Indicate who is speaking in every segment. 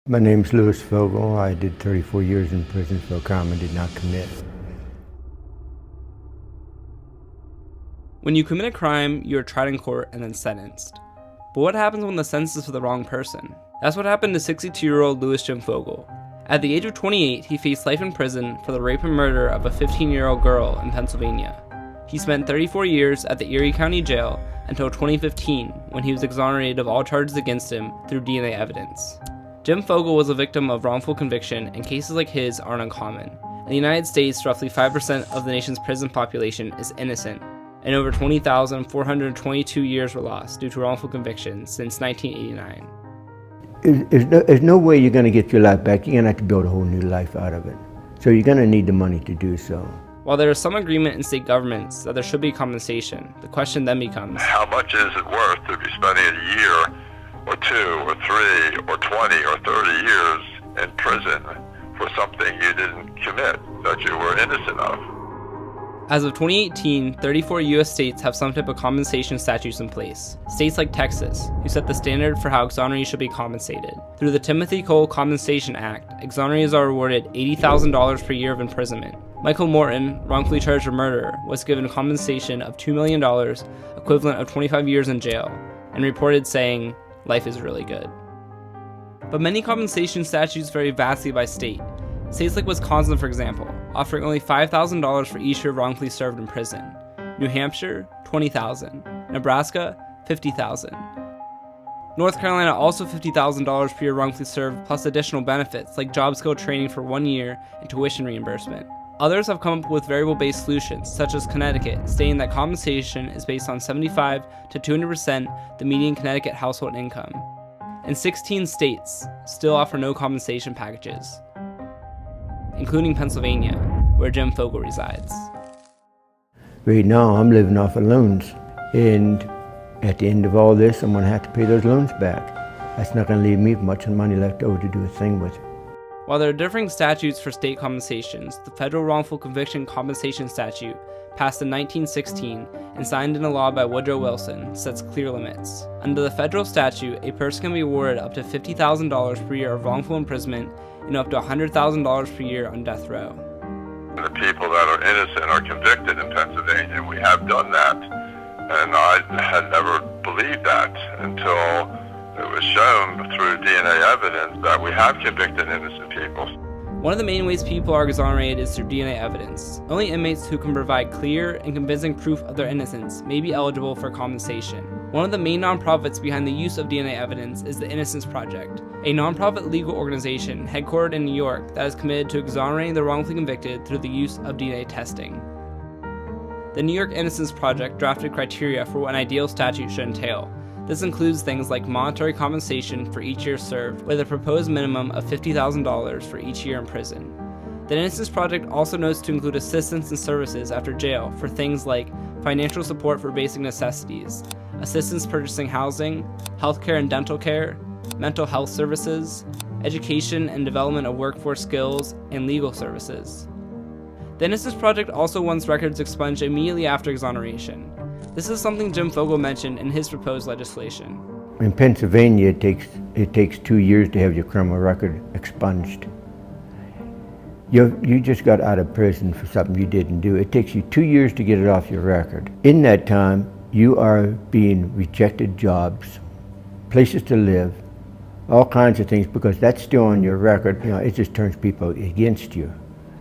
Speaker 1: My name's Louis Vogel. I did 34 years in prison for a crime I did not commit.
Speaker 2: When you commit a crime, you are tried in court and then sentenced. But what happens when the sentence is for the wrong person? That's what happened to 62-year-old Louis Jim Vogel. At the age of 28, he faced life in prison for the rape and murder of a 15-year-old girl in Pennsylvania. He spent 34 years at the Erie County Jail until 2015, when he was exonerated of all charges against him through DNA evidence. Jim Vogel was a victim of wrongful conviction, and cases like his aren't uncommon. In the United States, roughly 5% of the nation's prison population is innocent, and over 20,422 years were lost due to wrongful convictions since 1989.
Speaker 1: There's no way you're going to get your life back. You're going to have to build a whole new life out of it. So you're going to need the money to do so.
Speaker 2: While there is some agreement in state governments that there should be compensation, the question then becomes,
Speaker 3: how much is it worth to be spending a year or 2 or 3 or 20 or 30 years in prison for something you didn't commit, that you were innocent of?
Speaker 2: As of 2018, 34 U.S. states have some type of compensation statutes in place. States like Texas, who set the standard for how exonerees should be compensated. Through the Timothy Cole Compensation Act, exonerees are awarded $80,000 per year of imprisonment. Michael Morton, wrongfully charged with murder, was given compensation of $2 million, equivalent of 25 years in jail, and reported saying, "Life is really good." But many compensation statutes vary vastly by state. States like Wisconsin, for example, offering only $5,000 for each year wrongfully served in prison. New Hampshire, $20,000. Nebraska, $50,000. North Carolina also $50,000 per year wrongfully served, plus additional benefits like job skill training for 1 year and tuition reimbursement. Others have come up with variable-based solutions, such as Connecticut, stating that compensation is based on 75 to 200% the median Connecticut household income. And 16 states still offer no compensation packages, including Pennsylvania, where Jim Vogel resides.
Speaker 1: Right now, I'm living off of loans, and at the end of all this, I'm going to have to pay those loans back. That's not going to leave me much money left over to do a thing with.
Speaker 2: While there are differing statutes for state compensations, the Federal Wrongful Conviction Compensation Statute, passed in 1916 and signed into law by Woodrow Wilson, sets clear limits. Under the federal statute, a person can be awarded up to $50,000 per year of wrongful imprisonment and up to $100,000 per year on death row.
Speaker 3: The people that are innocent are convicted in Pennsylvania. We have done that, and I had never believed that until it was shown through DNA evidence that we have convicted innocent people.
Speaker 2: One of the main ways people are exonerated is through DNA evidence. Only inmates who can provide clear and convincing proof of their innocence may be eligible for compensation. One of the main nonprofits behind the use of DNA evidence is the Innocence Project, a nonprofit legal organization headquartered in New York that is committed to exonerating the wrongfully convicted through the use of DNA testing. The New York Innocence Project drafted criteria for what an ideal statute should entail. This includes things like monetary compensation for each year served, with a proposed minimum of $50,000 for each year in prison. The Innocence Project also notes to include assistance and services after jail for things like financial support for basic necessities, assistance purchasing housing, healthcare and dental care, mental health services, education and development of workforce skills, and legal services. The Innocence Project also wants records expunged immediately after exoneration. This is something Jim Vogel mentioned in his proposed legislation.
Speaker 1: In Pennsylvania, it takes 2 years to have your criminal record expunged. You just got out of prison for something you didn't do. It takes you 2 years to get it off your record. In that time, you are being rejected jobs, places to live, all kinds of things, because that's still on your record. It just turns people against you.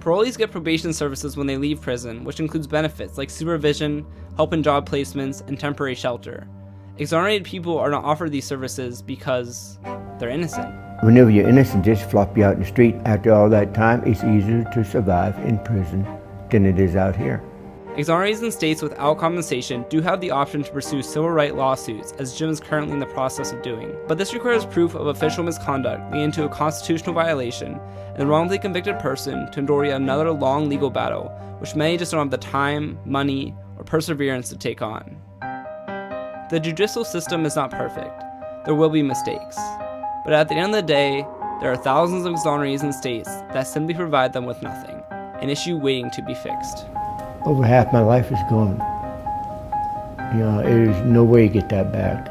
Speaker 2: Parolees get probation services when they leave prison, which includes benefits like supervision, help in job placements, and temporary shelter. Exonerated people are not offered these services because they're innocent.
Speaker 1: Whenever you're innocent, just flop you out in the street. After all that time, it's easier to survive in prison than it is out here.
Speaker 2: Exonerates in states without compensation do have the option to pursue civil rights lawsuits, as Jim is currently in the process of doing. But this requires proof of official misconduct leading to a constitutional violation, and the wrongfully convicted person to endure yet another long legal battle, which many just don't have the time, money, or perseverance to take on. The judicial system is not perfect. There will be mistakes. But at the end of the day, there are thousands of exonerees in states that simply provide them with nothing, an issue waiting to be fixed.
Speaker 1: Over half my life is gone. There's no way to get that back.